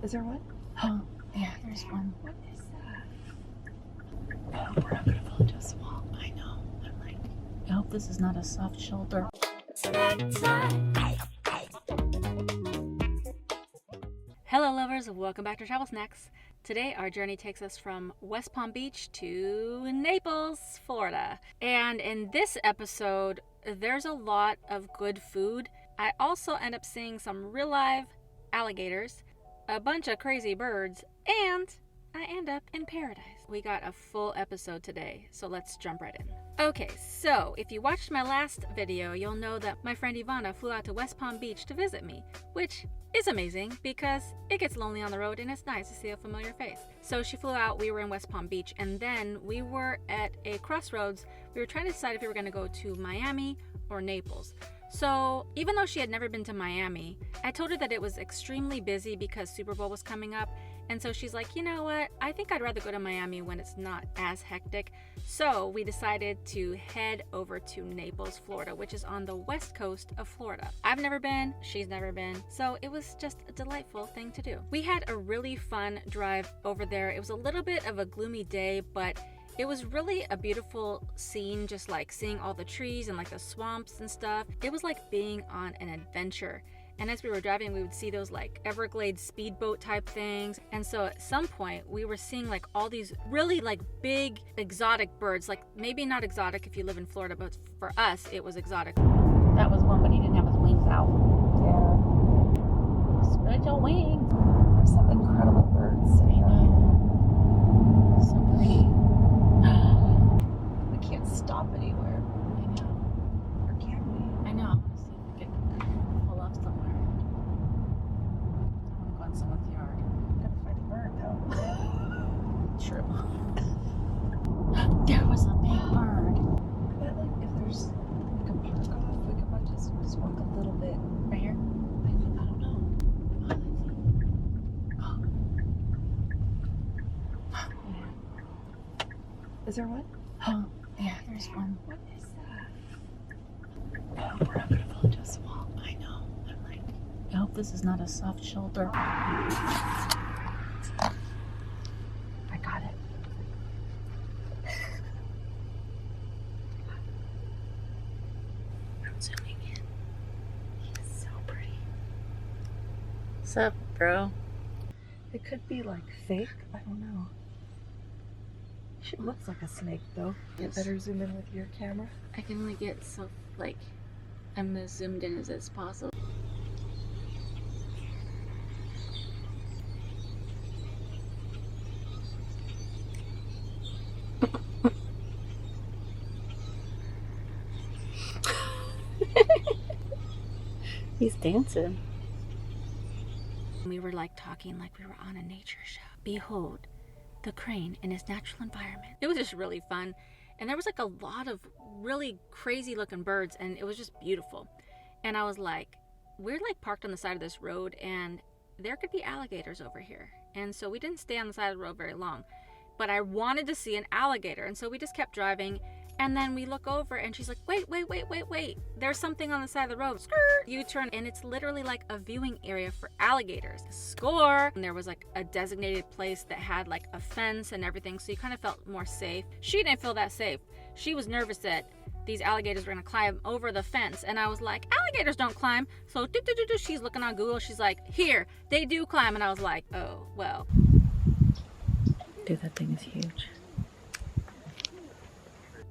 Is there one? Oh, yeah, there's one. What is that? Oh, we're not gonna fall into a swamp. I know. I'm like, I hope this is not a soft shoulder. Hello lovers, welcome back to Travel Snacks. Today our journey takes us from West Palm Beach to Naples, Florida. And in this episode, there's a lot of good food. I also end up seeing some real live alligators, a bunch of crazy birds, and I end up in paradise. We got a full episode today, so let's jump right in. Okay, so if you watched my last video, you'll know that my friend Ivanna flew out to West Palm Beach to visit me, which is amazing because it gets lonely on the road and it's nice to see a familiar face. So she flew out, we were in West Palm Beach, and then we were at a crossroads. We were trying to decide if we were going to go to Miami or Naples. So even though she had never been to Miami, I told her that it was extremely busy because Super Bowl was coming up. And so she's like, you know what? I think I'd rather go to Miami when it's not as hectic. So we decided to head over to Naples, Florida, which is on the west coast of Florida. I've never been, she's never been, so it was just a delightful thing to do. We had a really fun drive over there. It was a little bit of a gloomy day, but it was really a beautiful scene, just like seeing all the trees and like the swamps and stuff. It was like being on an adventure. And as we were driving, we would see those like Everglades speedboat type things. And so at some point we were seeing like all these really like big exotic birds, like maybe not exotic if you live in Florida, but for us, it was exotic. That was one, but he didn't have his wings out. Yeah. Spread your wings. There's some incredible birds. I know. So pretty. We can't stop anywhere. I know. Or can we? I know. I want to see if we can pull off somewhere. I want to go in someone's yard. Gotta find a bird though. True. There was a big bird. I bet like if there's like a park off, we could probably just walk a little bit. Right here? I don't know. Oh, let's see. Oh. Yeah. Is there one? Oh, yeah, there's one. What is that? Oh, we're not gonna fall into a swamp. I know. I'm like, I hope this is not a soft shoulder. I got it. I'm zooming in. He's so pretty. What's up, bro? It could be like fake. I don't know. She looks like a snake though. You Yes. better zoom in with your camera. I can only get so, like, I'm as zoomed in as it's possible. He's dancing. We were like talking like we were on a nature show. Behold, the crane in its natural environment. It was just really fun. And there was like a lot of really crazy looking birds and it was just beautiful. And I was like, we're like parked on the side of this road and there could be alligators over here. And so we didn't stay on the side of the road very long, but I wanted to see an alligator. And so we just kept driving. And then we look over and she's like, wait. There's something on the side of the road. Skirt. U-turn. And it's literally like a viewing area for alligators. Score. And there was like a designated place that had like a fence and everything. So you kind of felt more safe. She didn't feel that safe. She was nervous that these alligators were going to climb over the fence. And I was like, alligators don't climb. So she's looking on Google. She's like, here, they do climb. And I was like, oh, well. Dude, that thing is huge.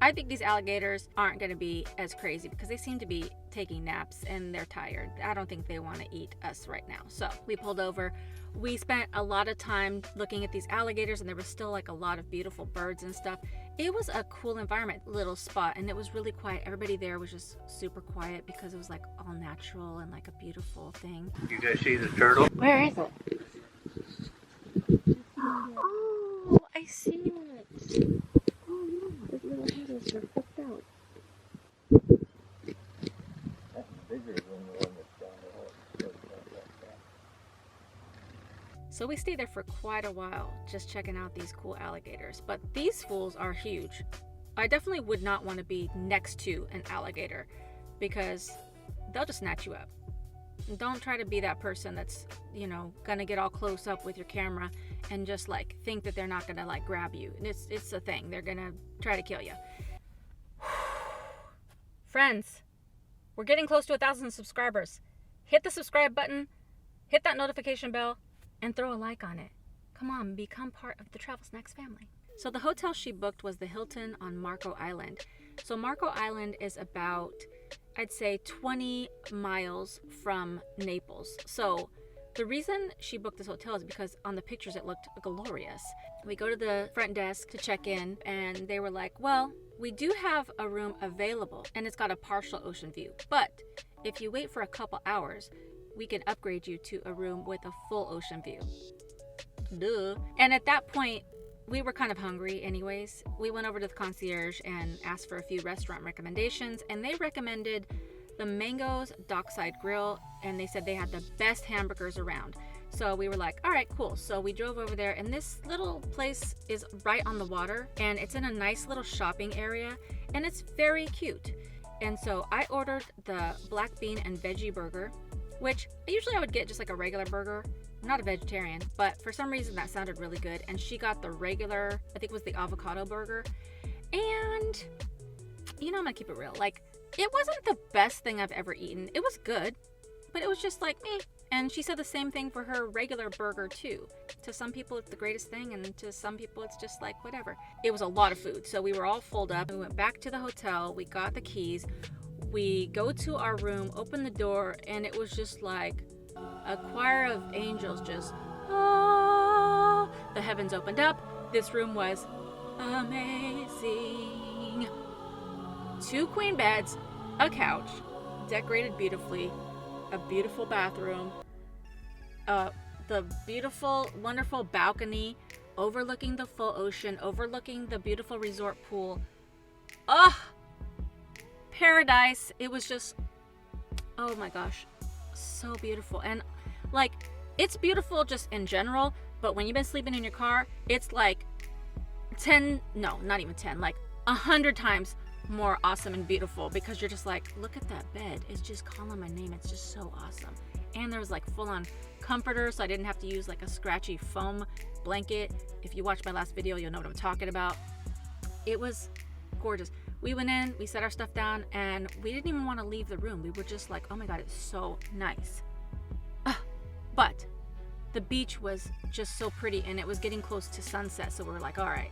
I think these alligators aren't going to be as crazy because they seem to be taking naps and they're tired. I don't think they want to eat us right now. So we pulled over. We spent a lot of time looking at these alligators and there was still like a lot of beautiful birds and stuff. It was a cool environment, little spot, and it was really quiet. Everybody there was just super quiet because it was like all natural and like a beautiful thing. You guys see the turtle? Where is it? Oh, I see it. Oh no, his little head is flipped out. That's bigger than the one that's down the hole. So we stayed there for quite a while, just checking out these cool alligators. But these fools are huge. I definitely would not want to be next to an alligator because they'll just snatch you up. Don't try to be that person that's, you know, gonna get all close up with your camera and just like think that they're not gonna like grab you. And it's a thing. They're gonna try to kill you. Friends, we're getting close to 1,000 subscribers. Hit the subscribe button, hit that notification bell, and throw a like on it. Come on, become part of the Travel Snacks family. So the hotel she booked was the Hilton on Marco Island. So Marco Island is about, I'd say, 20 miles from Naples. So the reason she booked this hotel is because on the pictures it looked glorious. We go to the front desk to check in, and they were like, well, we do have a room available, and it's got a partial ocean view. But if you wait for a couple hours, we can upgrade you to a room with a full ocean view. Duh. And at that point, we were kind of hungry anyways. We went over to the concierge and asked for a few restaurant recommendations, and they recommended the Mango's Dockside Grill, and they said they had the best hamburgers around. So we were like, all right, cool. So we drove over there, and this little place is right on the water, and it's in a nice little shopping area, and it's very cute. And so I ordered the black bean and veggie burger, which usually I would get just like a regular burger. I'm not a vegetarian, but for some reason that sounded really good. And she got the regular, I think it was the avocado burger. And, you know, I'm gonna keep it real. Like, it wasn't the best thing I've ever eaten. It was good, but it was just like, meh. And she said the same thing for her regular burger too. To some people it's the greatest thing, and to some people it's just like whatever. It was a lot of food, so we were all full up. We went back to the hotel, we got the keys, we go to our room, open the door, and it was just like a choir of angels just, ah. The heavens opened up. This room was amazing. 2 queen beds, a couch, decorated beautifully, a beautiful bathroom, the beautiful, wonderful balcony overlooking the full ocean, overlooking the beautiful resort pool. Oh, paradise. It was just, oh my gosh, so beautiful. And like, it's beautiful just in general, but when you've been sleeping in your car, it's like 10, no, not even 10, like 100 times more awesome and beautiful, because you're just like, look at that bed, it's just calling my name, it's just so awesome. And there was like full-on comforter, so I didn't have to use like a scratchy foam blanket. If you watched my last video, you'll know what I'm talking about. It was gorgeous. We went in, we set our stuff down, and we didn't even want to leave the room. We were just like, oh my god, it's so nice. But the beach was just so pretty, and it was getting close to sunset, so we were like, all right,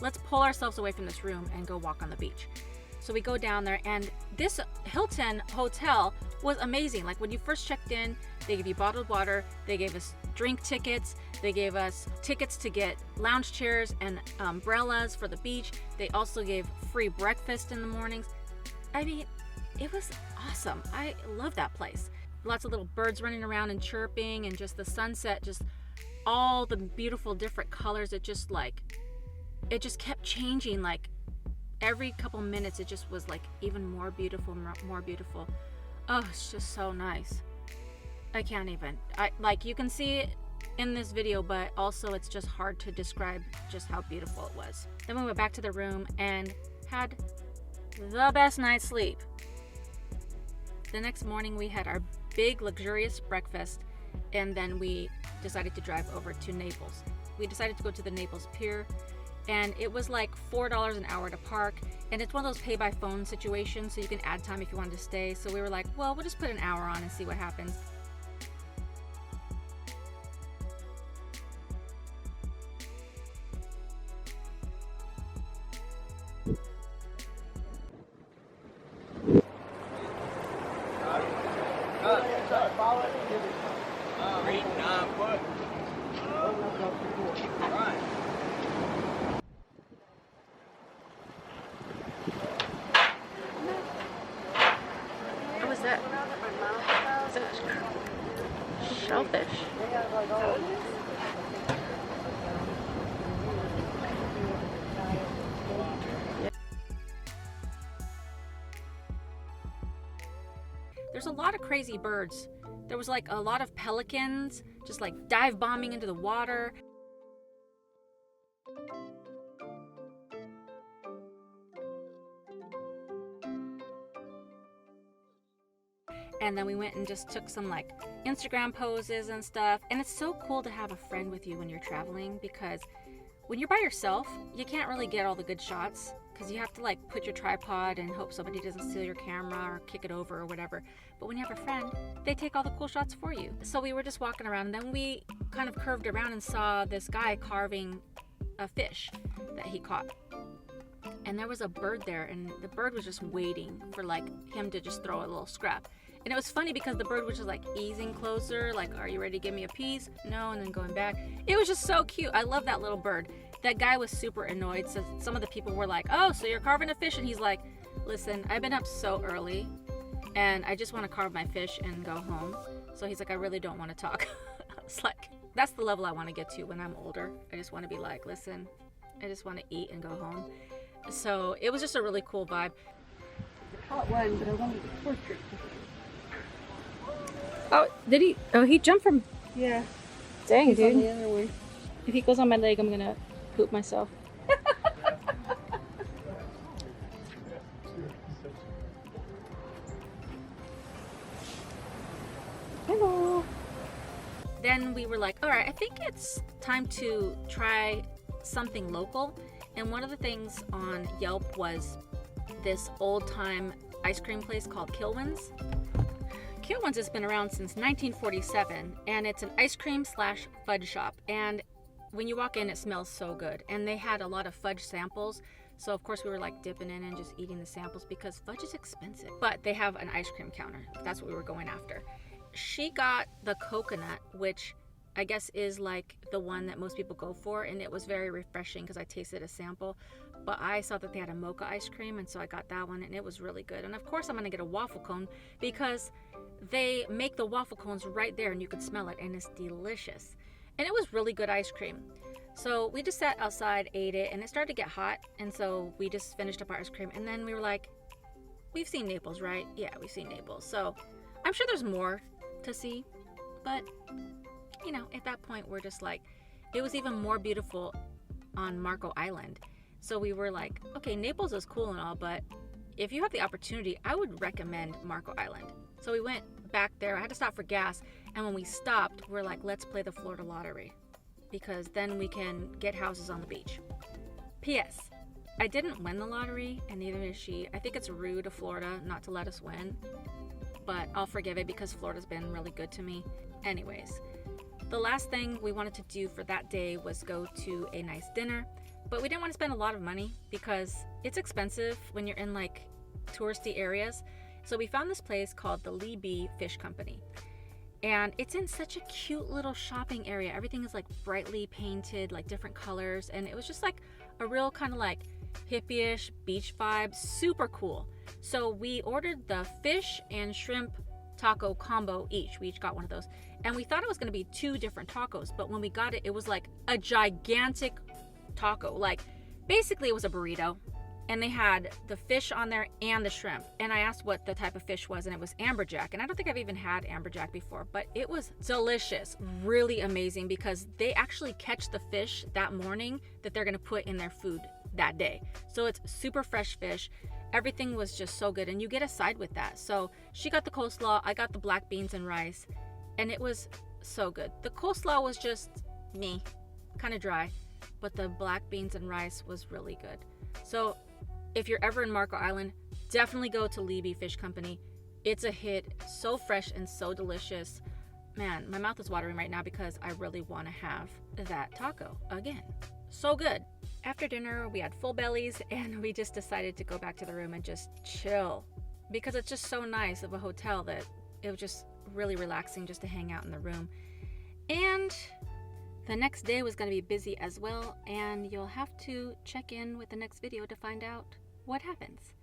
let's pull ourselves away from this room and go walk on the beach. So we go down there, and this Hilton hotel was amazing. Like, when you first checked in, they gave you bottled water, they gave us drink tickets, they gave us tickets to get lounge chairs and umbrellas for the beach. They also gave free breakfast in the mornings. I mean, it was awesome. I love that place. Lots of little birds running around and chirping, and just the sunset, just all the beautiful different colors. It just kept changing. Like, every couple minutes it just was like even more beautiful, more beautiful. Oh, it's just so nice. I can't even. Like, you can see it in this video, but also it's just hard to describe just how beautiful it was. Then we went back to the room and had the best night's sleep. The next morning we had our big luxurious breakfast, and then we decided to drive over to Naples. We decided to go to the Naples Pier, and it was like $4 an hour to park, and it's one of those pay by phone situations, so you can add time if you wanted to stay. So we were like, well, we'll just put an hour on and see what happens. What was that? Is that shellfish? There's a lot of crazy birds. There was like a lot of pelicans just like dive bombing into the water. And then we went and just took some like Instagram poses and stuff. And it's so cool to have a friend with you when you're traveling, because when you're by yourself, you can't really get all the good shots because you have to like put your tripod and hope somebody doesn't steal your camera or kick it over or whatever. But when you have a friend, they take all the cool shots for you. So we were just walking around, and then we kind of curved around and saw this guy carving a fish that he caught. And there was a bird there, and the bird was just waiting for like him to just throw a little scrap. And it was funny because the bird was just like easing closer, like, are you ready to give me a piece? No, and then going back. It was just so cute. I love that little bird. That guy was super annoyed. So some of the people were like, oh, so you're carving a fish? And he's like, listen, I've been up so early and I just want to carve my fish and go home. So he's like, I really don't want to talk. It's like, that's the level I want to get to when I'm older. I just want to be like, listen, I just want to eat and go home. So it was just a really cool vibe. Caught one, but I wanted to portrait. Oh, did he? Oh, he jumped from. Yeah. Dang, He's on dude. the other one. If he goes on my leg, I'm gonna poop myself. Hello. Then we were like, all right, I think it's time to try something local. And one of the things on Yelp was this old-time ice cream place called Pillmans. Pillmans has been around since 1947, and it's an ice cream slash fudge shop. And when you walk in, it smells so good. And they had a lot of fudge samples. So of course we were like dipping in and just eating the samples because fudge is expensive. But they have an ice cream counter. That's what we were going after. She got the coconut, which I guess is like the one that most people go for. And it was very refreshing because I tasted a sample. But I saw that they had a mocha ice cream, and so I got that one, and it was really good. And of course I'm gonna get a waffle cone because they make the waffle cones right there and you can smell it, and it's delicious. And it was really good ice cream. So we just sat outside, ate it, and it started to get hot, and so we just finished up our ice cream. And then we were like, we've seen Naples, right? Yeah, we've seen Naples. So I'm sure there's more to see, but you know, at that point we're just like, it was even more beautiful on Marco Island. So we were like, okay, Naples is cool and all, but if you have the opportunity, I would recommend Marco Island. So we went back there. I had to stop for gas, and when we stopped, we're like, let's play the Florida lottery because then we can get houses on the beach. P.S. I didn't win the lottery, and neither did she. I think it's rude of Florida not to let us win, but I'll forgive it because Florida's been really good to me. Anyways, the last thing we wanted to do for that day was go to a nice dinner. But we didn't want to spend a lot of money because it's expensive when you're in like touristy areas. So we found this place called the Libby Fish Company. And it's in such a cute little shopping area. Everything is like brightly painted, like different colors. And it was just like a real kind of like hippie-ish beach vibe. Super cool. So we ordered the fish and shrimp taco combo each. We each got one of those. And we thought it was going to be 2 different tacos. But when we got it, it was like a gigantic taco. Like basically it was a burrito, and they had the fish on there and the shrimp. And I asked what the type of fish was, and it was amberjack. And I don't think I've even had amberjack before, but it was delicious. Really amazing because they actually catch the fish that morning that they're going to put in their food that day. So it's super fresh fish. Everything was just so good, and you get a side with that. So she got the coleslaw, I got the black beans and rice, and it was so good. The coleslaw was just me, kind of dry, but the black beans and rice was really good. So if you're ever in Marco Island, definitely go to Libby Fish Company. It's a hit, so fresh and so delicious. Man, my mouth is watering right now because I really want to have that taco again. So good. After dinner, we had full bellies, and we just decided to go back to the room and just chill because it's just so nice of a hotel that it was just really relaxing just to hang out in the room. And the next day was going to be busy as well, and you'll have to check in with the next video to find out what happens.